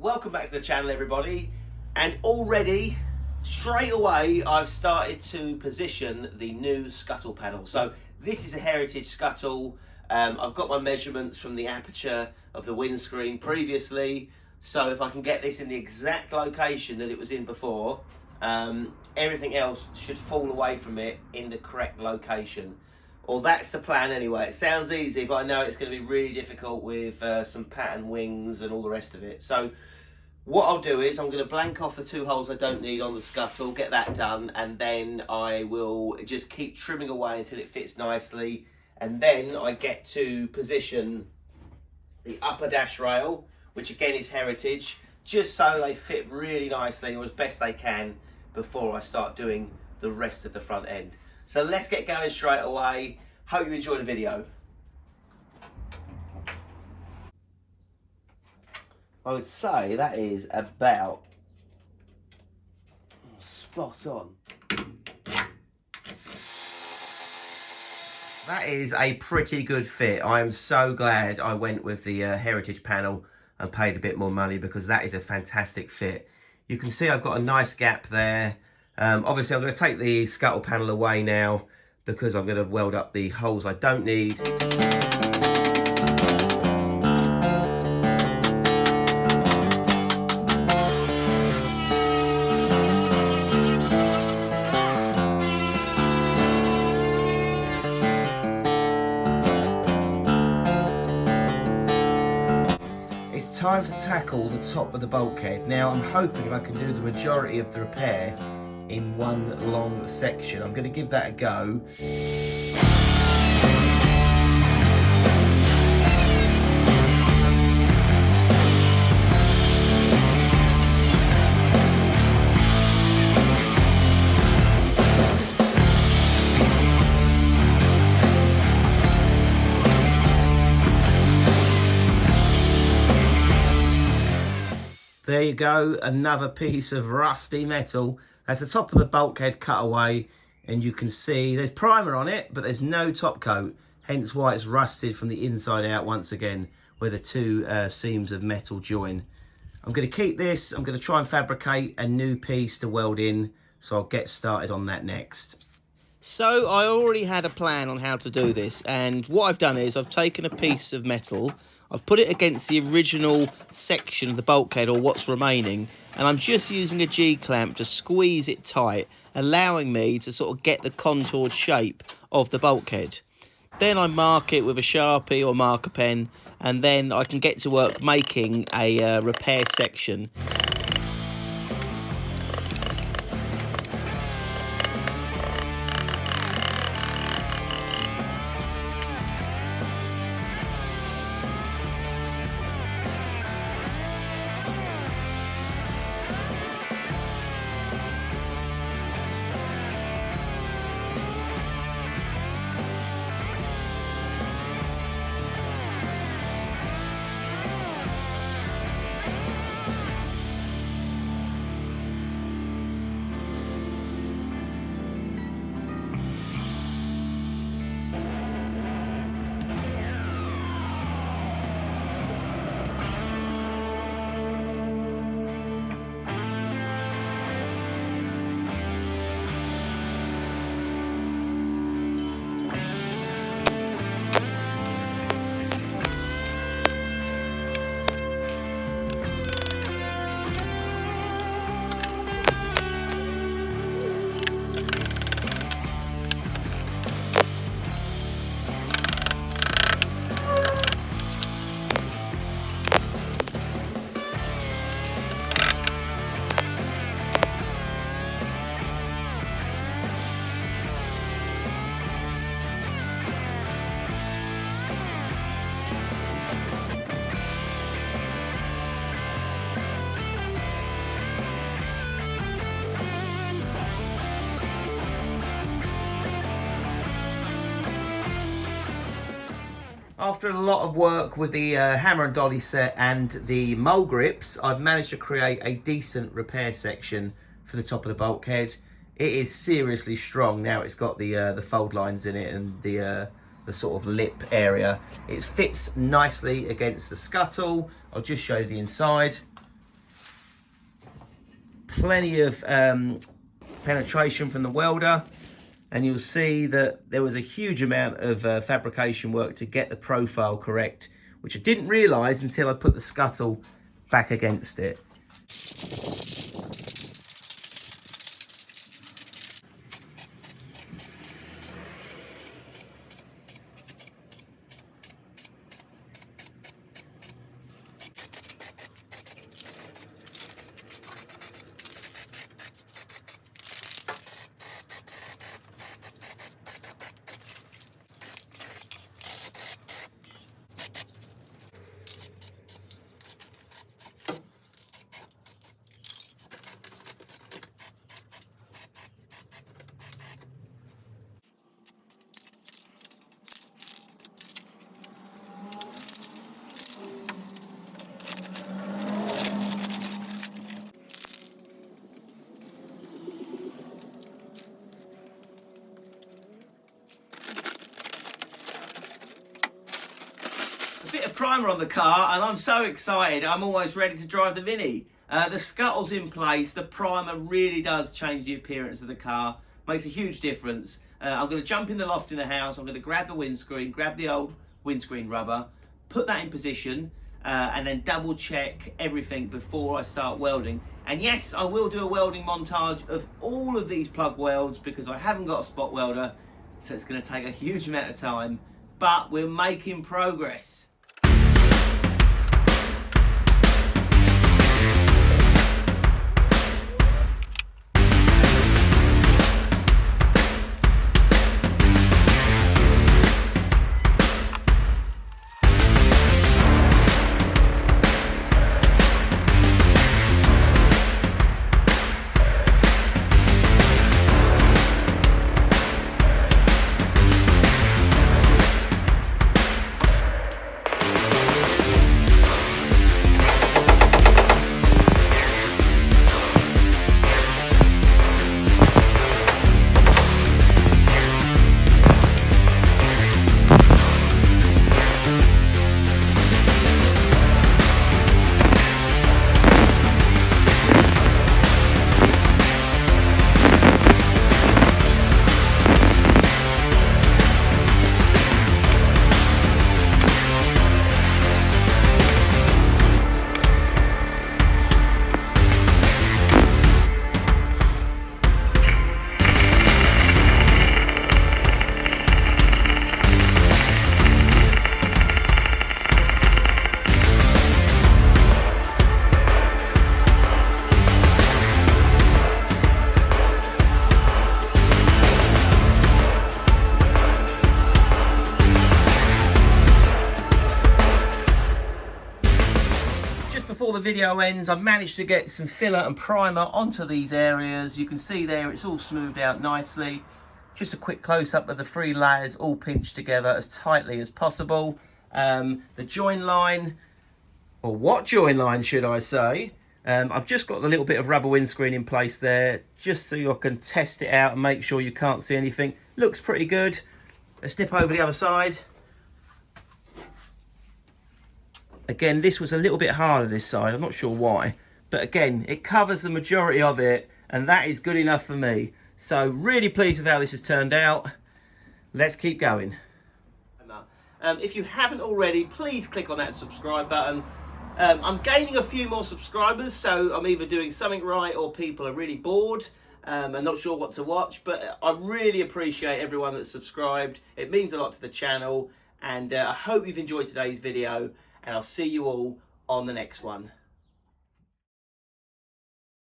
Welcome back to the channel, everybody. And already, straight away, I've started to position the new scuttle panel. So this is a heritage scuttle. I've got my measurements from the aperture of the windscreen previously. So if I can get this in the exact location that it was in before, everything else should fall away from it in the correct location. Well, that's the plan anyway. It sounds easy, but I know it's going to be really difficult with some pattern wings and all the rest of it. So what I'll do is I'm going to blank off the two holes I don't need on the scuttle, get that done, and then I will just keep trimming away until it fits nicely. And then I get to position the upper dash rail, which again is heritage, just so they fit really nicely or as best they can before I start doing the rest of the front end. So let's get going straight away. Hope you enjoy the video. I would say that is about spot on. That is a pretty good fit. I am so glad I went with the heritage panel and paid a bit more money, because that is a fantastic fit. You can see I've got a nice gap there. Obviously I'm going to take the scuttle panel away now because I'm going to weld up the holes I don't need. It's time to tackle the top of the bulkhead. Now I'm hoping I can do the majority of the repair in one long section. I'm going to give that a go. There you go, another piece of rusty metal. That's the top of the bulkhead cut away, and you can see there's primer on it, but there's no top coat, hence why it's rusted from the inside out once again, where the two seams of metal join. I'm going to keep this. I'm going to try and fabricate a new piece to weld in, so I'll get started on that next. So I already had a plan on how to do this, and what I've done is I've taken a piece of metal, I've put it against the original section of the bulkhead, or what's remaining, and I'm just using a G-clamp to squeeze it tight, allowing me to sort of get the contoured shape of the bulkhead. Then I mark it with a Sharpie or marker pen, and then I can get to work making a repair section. After a lot of work with the hammer and dolly set and the mole grips, I've managed to create a decent repair section for the top of the bulkhead. It is seriously strong now. It's got the fold lines in it and the sort of lip area. It fits nicely against the scuttle. I'll just show you the inside. plenty of penetration from the welder, and you'll see that there was a huge amount of fabrication work to get the profile correct, which I didn't realise until I put the scuttle back against it. A bit of primer on the car and I'm so excited, I'm almost ready to drive the Mini. The scuttle's in place, the primer really does change the appearance of the car, makes a huge difference. I'm going to jump in the loft in the house, I'm going to grab the windscreen, grab the old windscreen rubber, put that in position and then double check everything before I start welding. And yes, I will do a welding montage of all of these plug welds because I haven't got a spot welder, so it's going to take a huge amount of time, but we're making progress. Before the video ends, I've managed to get some filler and primer onto these areas. You can see there it's all smoothed out nicely. Just a quick close-up of the 3 layers all pinched together as tightly as possible. The join line, or what join line should I say, I've just got a little bit of rubber windscreen in place there just so I can test it out and make sure you can't see anything. Looks pretty good. Let's snip over the other side. Again, this was a little bit harder this side, I'm not sure why. But again, it covers the majority of it, and that is good enough for me. So really pleased with how this has turned out. Let's keep going. If you haven't already, please click on that subscribe button. I'm gaining a few more subscribers, so I'm either doing something right or people are really bored and not sure what to watch. But I really appreciate everyone that's subscribed. It means a lot to the channel, and I hope you've enjoyed today's video. And I'll see you all on the next one.